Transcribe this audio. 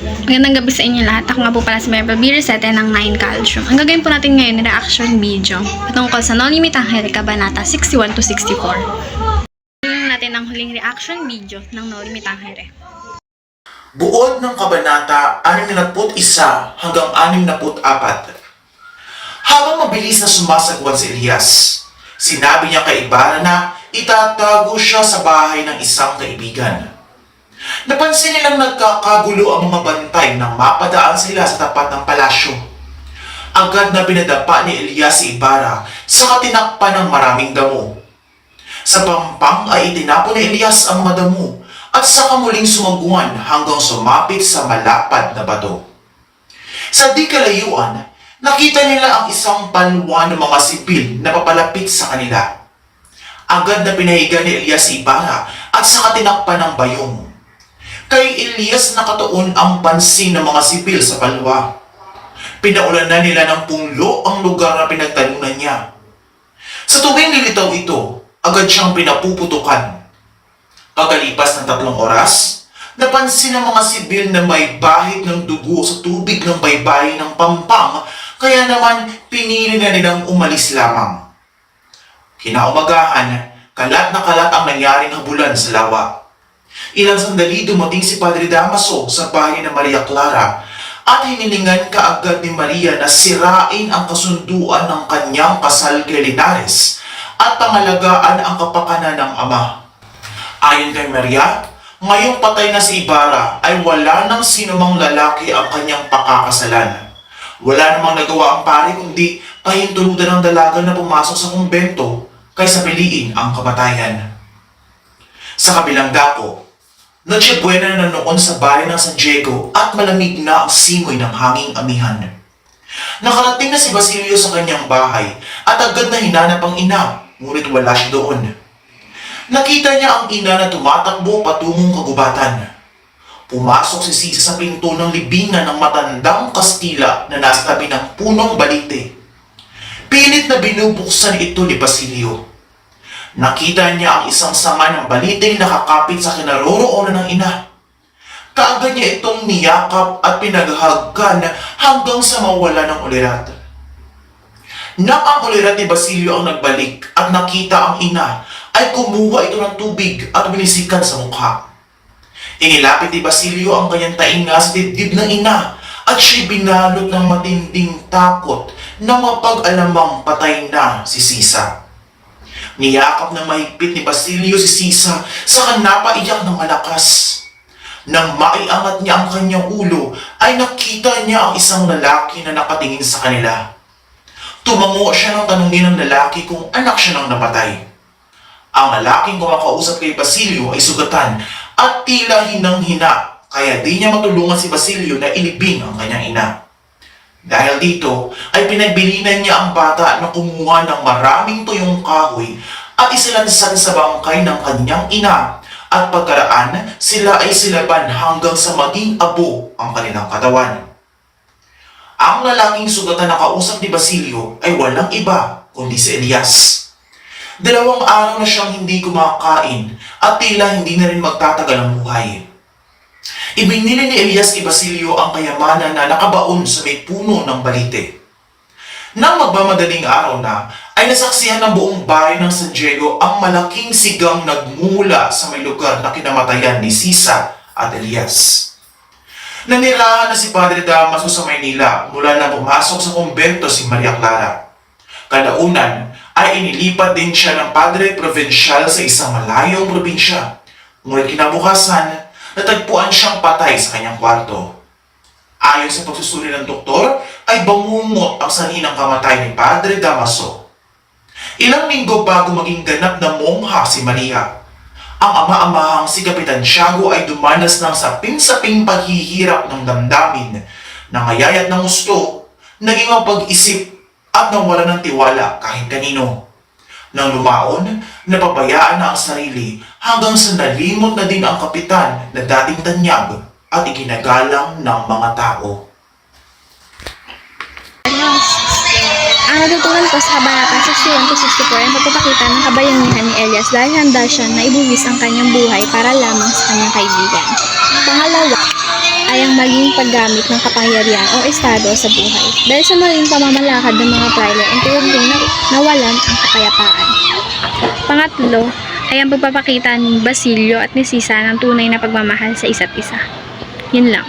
Magandang gabi sa inyo lahat. Ako nga po pala si Mary B. Resete ng 9 Calcium. Ang gagawin po natin ngayon ay reaction video patungkol sa No Limit Angere Kabanata 61 to 64. Tingnan natin ang huling reaction video ng No Limit Angere. Buod ng Kabanata 61 hanggang 64. Habang mabilis na sumasagwan si Elias, sinabi niya kay Ibarra na itatago siya sa bahay ng isang kaibigan. Napansin nilang nagkakagulo ang mga bantay nang mapadaan sila sa tapat ng palasyo. Agad na pinadapa ni Elias si Ibarra sa katinakpan ng maraming damo. Sa pampang ay itinapon ni Elias ang mga damo at saka muling sumaguan hanggang sumapit sa malapad na bato. Sa di kalayuan, nakita nila ang isang palwa ng mga sibil na papalapit sa kanila. Agad na pinahiga ni Elias si Ibarra at saka tinakpan ng bayong. Kay Elias nakatuon ang pansin ng mga sibil sa palwa. Pinaulan na nila ng punglo ang lugar na pinagtalunan niya. Sa tuwing nilitaw ito, agad siyang pinapuputukan. Pagkalipas ng 3 oras, napansin ng mga sibil na may bahid ng dugo sa tubig ng baybayin ng pampang, kaya naman pinili na nilang umalis lamang. Kinaumagahan, kalat na kalat ang nangyaring habulan sa lawa. Ilang sandali dumating si Padre Damaso sa bahay ng Maria Clara at hinilingan kaagad ni Maria na sirain ang kasunduan ng kanyang kasal kay Linares at pangalagaan ang kapakanan ng ama. Ayon kay Maria, ngayong patay na si Ibarra ay wala nang sinumang lalaki ang kanyang pakakasalan. Wala namang nagawa ang pari kundi pahintulutan ng dalaga na pumasok sa kumbento kaysa piliin ang kamatayan. Sa kabilang dako, Noche Buena na noon sa bayan ng San Diego at malamig na ang simoy ng hanging amihan. Nakarating na si Basilio sa kanyang bahay at agad na hinanap ang ina, ngunit wala siya doon. Nakita niya ang ina na tumatakbo patungong kagubatan. Pumasok si Sisa sa pinto ng libingan ng matandang Kastila na nasa tabi ng punong balite. Pilit na binubuksan ito ni Basilio. Nakita niya ang isang sanga ng baliteng nakakapit sa kinaroroonan ng ina. Kaagad niya itong niyakap at pinaghagkan hanggang sa mawala ng ulirat. Nang ang ulirat ni Basilio ang nagbalik at nakita ang ina, ay kumuha ito ng tubig at binisikan sa mukha. Inilapit ni Basilio ang kanyang tainga sa dibdib ng ina at siya'y binalot ng matinding takot na mapag-alamang patay na si Sisa. Niyakap ng mahigpit ni Basilio si Sisa saka napaiyak ng malakas. Nang maiangat niya ang kanyang ulo, ay nakita niya ang isang lalaki na nakatingin sa kanila. Tumango siya nang tanungin ng lalaki kung anak siya ng napatay. Ang lalaking kumakausap kay Basilio ay sugatan at tila hinang-hina, kaya di niya matulungan si Basilio na ilibing ang kanyang ina. Dahil dito ay pinagbilinan niya ang bata na kumuha ng maraming tuyong kahoy at isilansan sa bangkay ng kanyang ina at pagkaraan sila ay silaban hanggang sa maging abo ang kanilang katawan. Ang lalaking sugatan na kausap ni Basilio ay walang iba kundi si Elias. 2 araw na siyang hindi kumakain at tila hindi na rin magtatagal ang buhay. Ibinili ni Elias kay Basilio ang kayamanan na nakabaon sa may puno ng balite. Nang magmamadaling araw na, ay nasaksihan ng buong bayan ng San Diego ang malaking sigang nagmula sa may lugar na kinamatayan ni Sisa at Elias. Nanirahan na si Padre Damaso sa Maynila mula na pumasok sa kumbento si Maria Clara. Kalaunan ay inilipat din siya ng Padre Provincial sa isang malayong probinsya. Ngunit kinabukasan, natagpuan siyang patay sa kanyang kwarto. Ayon sa pagsusuri ng doktor, ay bangungot ang saninang kamatay ni Padre Damaso. Ilang linggo bago maging ganap na mongha si Maria, ang ama-amahang si Kapitan Tiago ay dumanas ng saping-saping paghihirap ng damdamin, nangayayat ng gusto, naging mapag-isip at nawala ng tiwala kahit kanino. Nang lumaon, napabayaan na ang sarili hanggang sa nalimot na din ang kapitan na dating tanyag at iginagalang ng mga tao. Ang natutunan ko sa Kabanata 61 to 64 ay pagpapakita ng kabayanihan ni Elias dahil handa siya na ibuwis ang kanyang buhay para lamang sa kanyang kaibigan. Pangalawa ay ang maling paggamit ng kapangyarihan o estado sa buhay. Dahil sa maling pamamalakad ng mga Prior, unti-unting nawalan ang kapayapaan. Pangatlo ay ang pagpapakita ni Basilio at ni Sisa ng tunay na pagmamahal sa isa't isa. Yun lang.